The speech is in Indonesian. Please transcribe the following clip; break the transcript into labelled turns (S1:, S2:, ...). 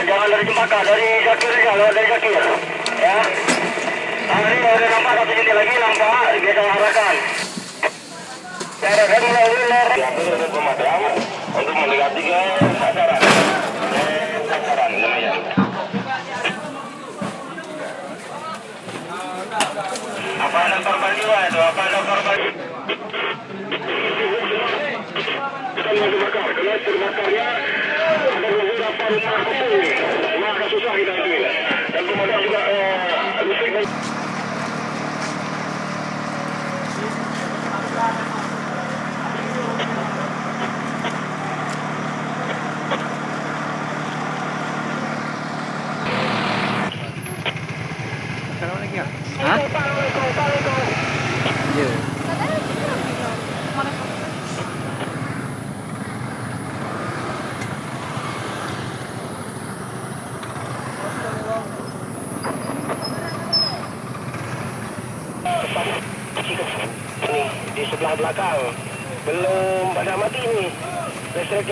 S1: Jangan dari Terbakar, dari kaki saja, lewat dari kaki ya. Ini ada nampak satu titik lagi, nampak biasa arahkan. Saya akan mulai diambil oleh pemadam untuk mendekati ke sasaran. Sasaran lumayan. Apa ada korban jiwa itu? Apa ada korban? Kita mau terbakar, karena terbakarnya ada beberapa rumah agak susah kita itu ya. Dan kemudian juga listrik.
S2: Sekarang lagi nggak? Hah? Iya.
S1: Ini di sebelah belakang belum pada mati ini listrik.